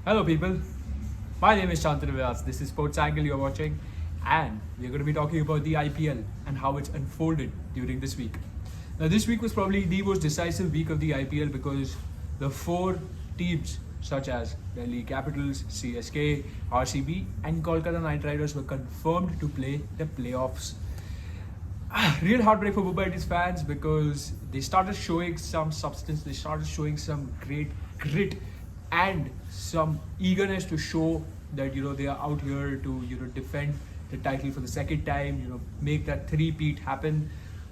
Hello people, my name is Shantanu Vyas. This is Sports Angle you're watching, and we're going to be talking about the IPL and how it's unfolded during this week. Now this week was probably the most decisive week of the IPL because the four teams such as Delhi Capitals, CSK, RCB and Kolkata Knight Riders were confirmed to play the playoffs. Real heartbreak for Mumbai Indians fans because they started showing some substance, they started showing some great grit and some eagerness to show that they are out here to defend the title for the second time, make that three-peat happen.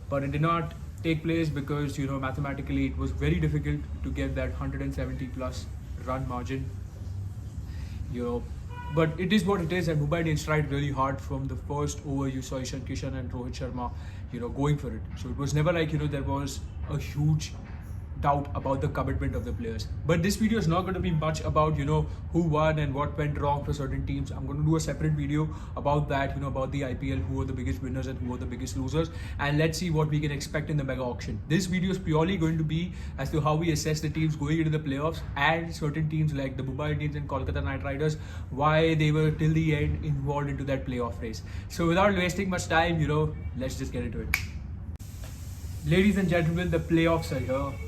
But it did not take place because mathematically it was very difficult to get that 170 plus run margin. you know. But it is what it is, and Mumbai Indians tried really hard from the first over. You saw Ishan Kishan and Rohit Sharma, going for it. So it was never like there was a huge doubt about the commitment of the players. But this video is not going to be much about who won and what went wrong for certain teams. I'm going to do a separate video about that, about the IPL, who are the biggest winners and who are the biggest losers, and let's see what we can expect in the mega auction. This video is purely going to be as to how we assess the teams going into the playoffs and certain teams like the Mumbai Indians and Kolkata Knight Riders, why they were till the end involved into that playoff race. So without wasting much time, let's just get into it. Ladies and gentlemen, the playoffs are here.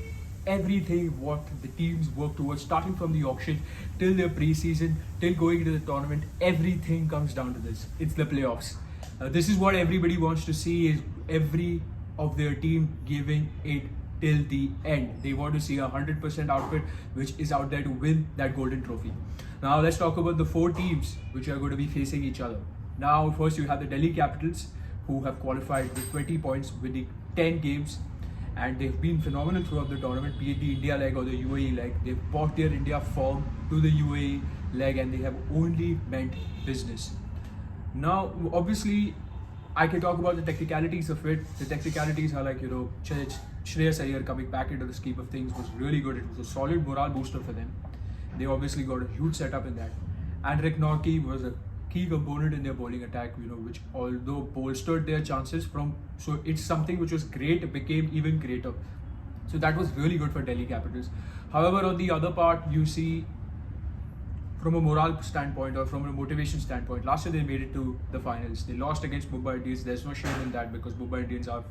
Everything what the teams work towards, starting from the auction till their preseason, till going into the tournament, everything comes down to this. It's the playoffs. This is what everybody wants to see, is every of their team giving it till the end. They want to see 100% output which is out there to win that golden trophy. Now let's talk about the four teams which are going to be facing each other. Now first you have the Delhi Capitals, who have qualified with 20 points, winning 10 games, and they've been phenomenal throughout the tournament, be it the India leg or the UAE leg. They've brought their India form to the UAE leg and they have only meant business. Now, obviously, I can talk about the technicalities of it. The technicalities are like, Shreyas Iyer coming back into the scheme of things was really good. It was a solid morale booster for them. They obviously got a huge setup in that. And Rick Norkey was a key component in their bowling attack, which although bolstered their chances so it's something which was great, it became even greater. So that was really good for Delhi Capitals. However, on the other part, you see from a morale standpoint or from a motivation standpoint, last year they made it to the finals. They lost against Mumbai Indians. There's no shame in that because Mumbai Indians are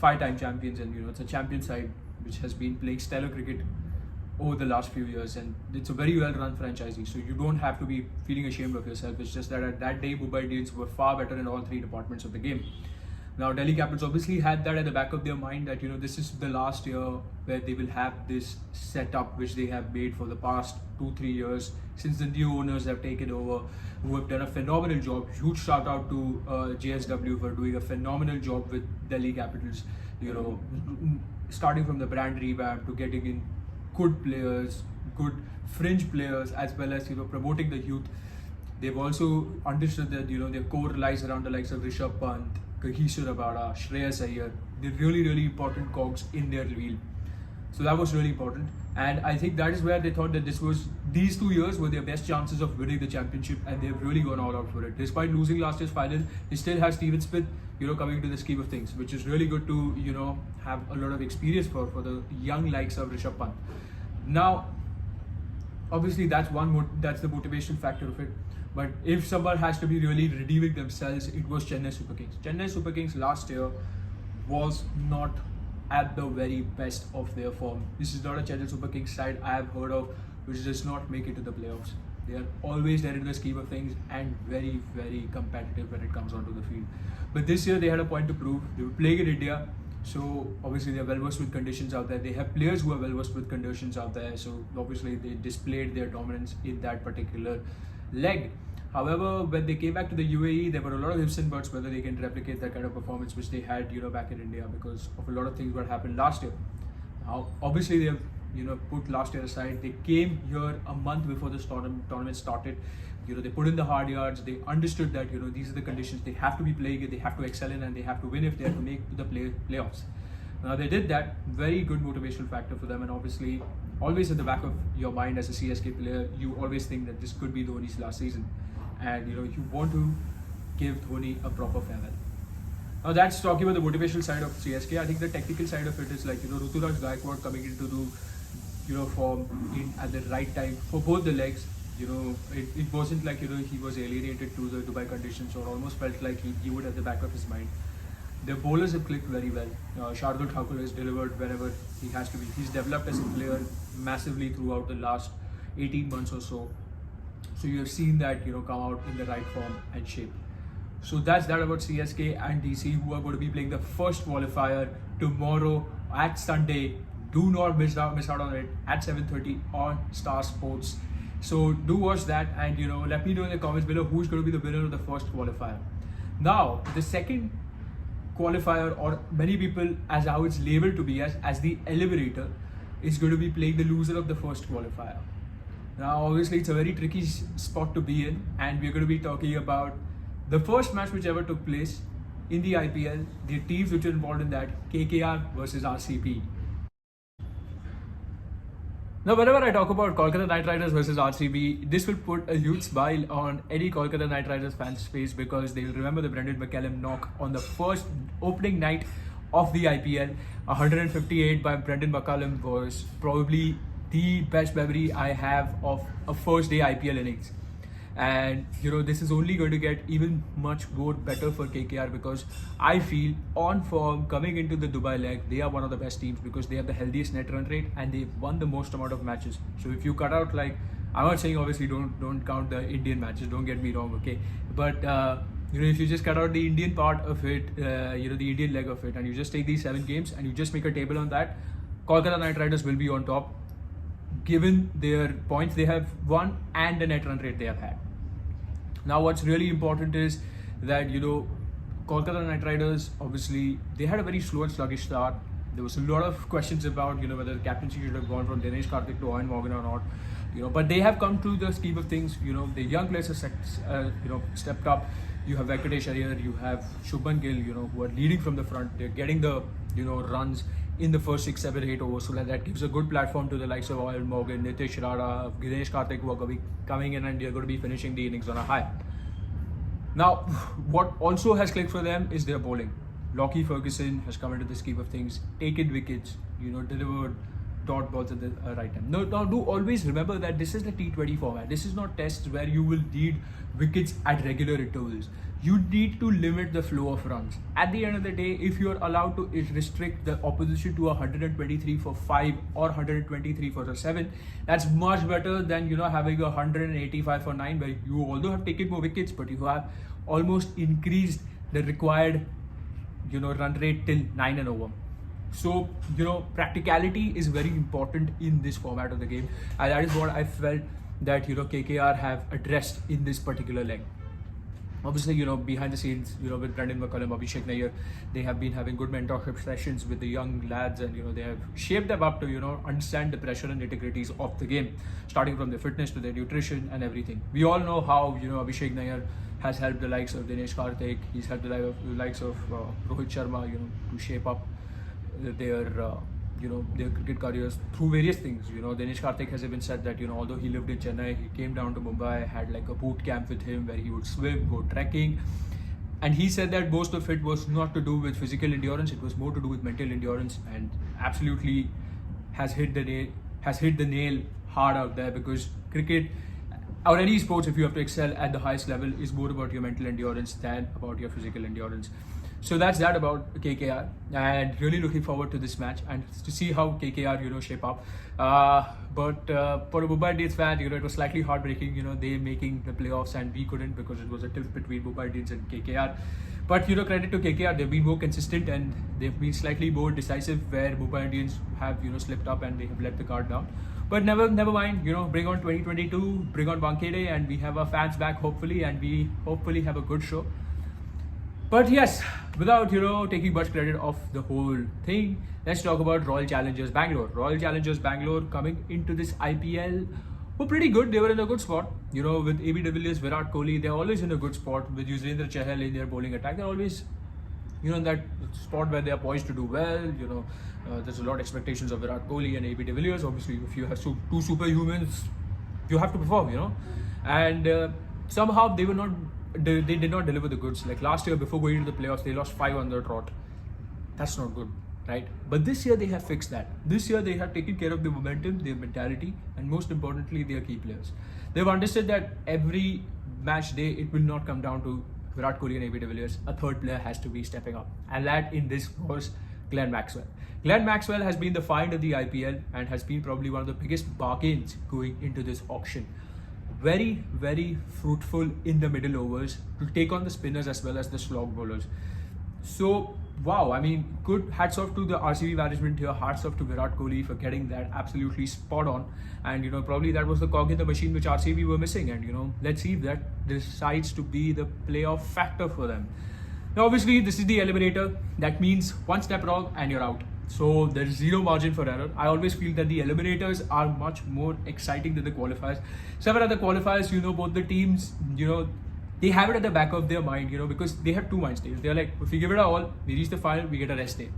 5-time champions and it's a champion side which has been playing stellar cricket over the last few years, and it's a very well-run franchisee, so you don't have to be feeling ashamed of yourself. It's just that at that day, Mumbai Indians were far better in all three departments of the game. Now, Delhi Capitals obviously had that at the back of their mind that this is the last year where they will have this setup which they have made for the past 2-3 years since the new owners have taken over, who have done a phenomenal job. Huge shout out to JSW for doing a phenomenal job with Delhi Capitals. Starting from the brand revamp to getting in good players, good fringe players, as well as promoting the youth. They've also understood that their core lies around the likes of Rishabh Pant, Kagiso Rabada, Shreyas Iyer. They're really important cogs in their wheel. So that was really important, and I think that is where they thought that these 2 years were their best chances of winning the championship, and they've really gone all out for it. Despite losing last year's final, they still have Steven Smith, coming to the scheme of things, which is really good to have a lot of experience for the young likes of Rishabh Pant. Now, obviously that's the motivation factor of it. But if someone has to be really redeeming themselves, it was Chennai Super Kings. Chennai Super Kings last year was not at the very best of their form. This is not a Chennai Super Kings side I have heard of which does not make it to the playoffs. They are always there in the scheme of things and very competitive when it comes onto the field. But this year they had a point to prove. They were playing in India. So obviously they are well versed with conditions out there. They have players who are well versed with conditions out there. So obviously they displayed their dominance in that particular leg. However, when they came back to the UAE, there were a lot of ifs and buts whether they can replicate that kind of performance which they had, back in India, because of a lot of things what happened last year. Now, obviously they have, put last year aside. They came here a month before this tournament started. They put in the hard yards. They understood that these are the conditions they have to be playing in. They have to excel in, and they have to win if they are to make the playoffs. Now they did that. Very good motivational factor for them, and obviously always at the back of your mind as a CSK player, you always think that this could be Dhoni's last season, and you want to give Dhoni a proper farewell. Now that's talking about the motivational side of CSK. I think the technical side of it is like Ruturaj Gaikwad coming into the form at the right time for both the legs. it wasn't like, he was alienated to the Dubai conditions, or almost felt like he would at the back of his mind. Their bowlers have clicked very well. Shardul Thakur has delivered wherever he has to be. He's developed as a player massively throughout the last 18 months or so. So you have seen that, come out in the right form and shape. So that's that about CSK and DC, who are going to be playing the first qualifier tomorrow at Sunday. Do not miss out on it at 7:30 on Star Sports. So do watch that, and let me know in the comments below who's going to be the winner of the first qualifier. Now the second qualifier, or many people as how it's labeled to be as the eliminator, is going to be playing the loser of the first qualifier. Now obviously it's a very tricky spot to be in, and we're going to be talking about the first match which ever took place in the IPL, the teams which are involved in that, KKR versus RCB. Now, whenever I talk about Kolkata Knight Riders versus RCB, this will put a huge smile on any Kolkata Knight Riders fans' face, because they will remember the Brendan McCullum knock on the first opening night of the IPL. 158 by Brendan McCullum was probably the best memory I have of a first day IPL innings. And this is only going to get even much more better for KKR, because I feel on form coming into the Dubai leg, they are one of the best teams because they have the healthiest net run rate and they've won the most amount of matches. So if you cut out, like, I'm not saying obviously don't count the Indian matches, don't get me wrong, okay, but if you just cut out the Indian part of it, the Indian leg of it, and you just take these 7 games and you just make a table on that, Kolkata Knight Riders will be on top given their points they have won and the net run rate they have had. Now what's really important is that, Kolkata Knight Riders, obviously, they had a very slow and sluggish start. There was a lot of questions about, whether the captaincy should have gone from Dinesh Karthik to Owen Morgan or not. But they have come to the scheme of things. The young players have stepped up. You have Venkatesh Iyer, you have Shubman Gill, who are leading from the front. They're getting the, runs in the first 6, 7, 8 overs. So that gives a good platform to the likes of Owen Morgan, Nitish Rana, Dinesh Karthik, who are going to be coming in and they're going to be finishing the innings on a high. Now, what also has clicked for them is their bowling. Lockie Ferguson has come into the scheme of things, taken wickets, delivered dot balls at the right time. Now, do always remember that this is the T20 format. This is not tests where you will need wickets at regular intervals. You need to limit the flow of runs. At the end of the day, if you are allowed to restrict the opposition to 123 for 5 or 123 for 7, that's much better than having 185 for 9, where you although have taken more wickets, but you have almost increased the required run rate till 9 and over. So practicality is very important in this format of the game, and that is what I felt that KKR have addressed in this particular leg. Obviously, behind the scenes, with Brendan McCullum, Abhishek Nair, they have been having good mentorship sessions with the young lads, and they have shaped them up to understand the pressure and nitty-gritties of the game, starting from their fitness to their nutrition and everything. We all know how Abhishek Nair has helped the likes of Dinesh Karthik. He's helped the likes of Rohit Sharma, to shape up their cricket careers through various things. Dinesh Karthik has even said that although he lived in Chennai, he came down to Mumbai, had like a boot camp with him where he would swim, go trekking, and he said that most of it was not to do with physical endurance, it was more to do with mental endurance, and absolutely has hit the nail hard out there, because cricket or any sports, if you have to excel at the highest level, is more about your mental endurance than about your physical endurance. So that's that about KKR, and really looking forward to this match and to see how KKR shape up. But for a Mumbai Indians fan, it was slightly heartbreaking. They making the playoffs and we couldn't, because it was a tilt between Mumbai Indians and KKR. But credit to KKR, they've been more consistent and they've been slightly more decisive, where Mumbai Indians have slipped up and they have let the guard down. But never mind. Bring on 2022, bring on Wankhede, and we have our fans back hopefully, and we hopefully have a good show. But yes, without taking much credit of the whole thing, let's talk about Royal Challengers Bangalore. Royal Challengers Bangalore coming into this IPL were pretty good. They were in a good spot. With AB de Villiers, Virat Kohli, they're always in a good spot. With Yuzvendra Chahal in their bowling attack, they're always in that spot where they are poised to do well. There's a lot of expectations of Virat Kohli and AB de Villiers. Obviously, if you have two superhumans, you have to perform. And somehow they did not deliver the goods. Like last year, before going into the playoffs, they lost 5 on the trot. That's not good. right? But this year they have fixed that. This year they have taken care of the momentum, their mentality, and most importantly, their key players. They've understood that every match day, it will not come down to Virat Kohli and AB de Villiers. A third player has to be stepping up, and that in this was Glenn Maxwell. Glenn Maxwell has been the find of the IPL and has been probably one of the biggest bargains going into this auction. Very, very fruitful in the middle overs to take on the spinners as well as the slog bowlers. So, wow, I mean, good hats off to the RCB management here, hats off to Virat Kohli for getting that absolutely spot on. And, probably that was the cog in the machine which RCB were missing. And, let's see if that decides to be the playoff factor for them. Now, obviously, this is the eliminator. That means one step wrong and you're out. So there's zero margin for error. I always feel that the eliminators are much more exciting than the qualifiers. Several other qualifiers, both the teams, they have it at the back of their mind, because they have two mind states. They're like, if we give it all, we reach the final, we get a rest day.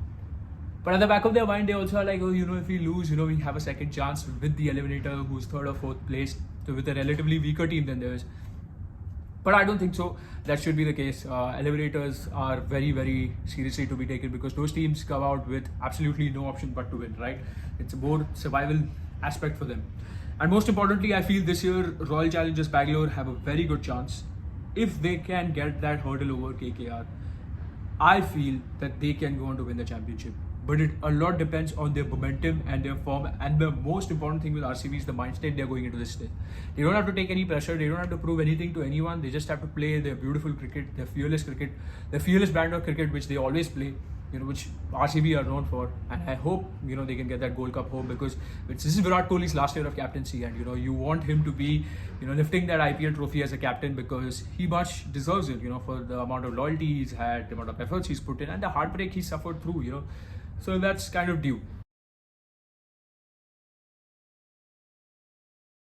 But at the back of their mind, they also are like, if we lose, we have a second chance with the eliminator who's third or fourth place, so with a relatively weaker team than theirs. But I don't think so. That should be the case. Eliminators are very, very seriously to be taken because those teams come out with absolutely no option but to win, right? It's a more survival aspect for them. And most importantly, I feel this year Royal Challengers Bangalore have a very good chance. If they can get that hurdle over KKR, I feel that they can go on to win the championship. But a lot depends on their momentum and their form. And the most important thing with RCB is the mind state they're going into this day. They don't have to take any pressure. They don't have to prove anything to anyone. They just have to play their beautiful cricket, their fearless brand of cricket, which they always play, which RCB are known for. And I hope, they can get that Gold Cup home because this is Virat Kohli's last year of captaincy. And, you want him to be, lifting that IPL trophy as a captain because he much deserves it, for the amount of loyalty he's had, the amount of efforts he's put in and the heartbreak he suffered through, So that's kind of due.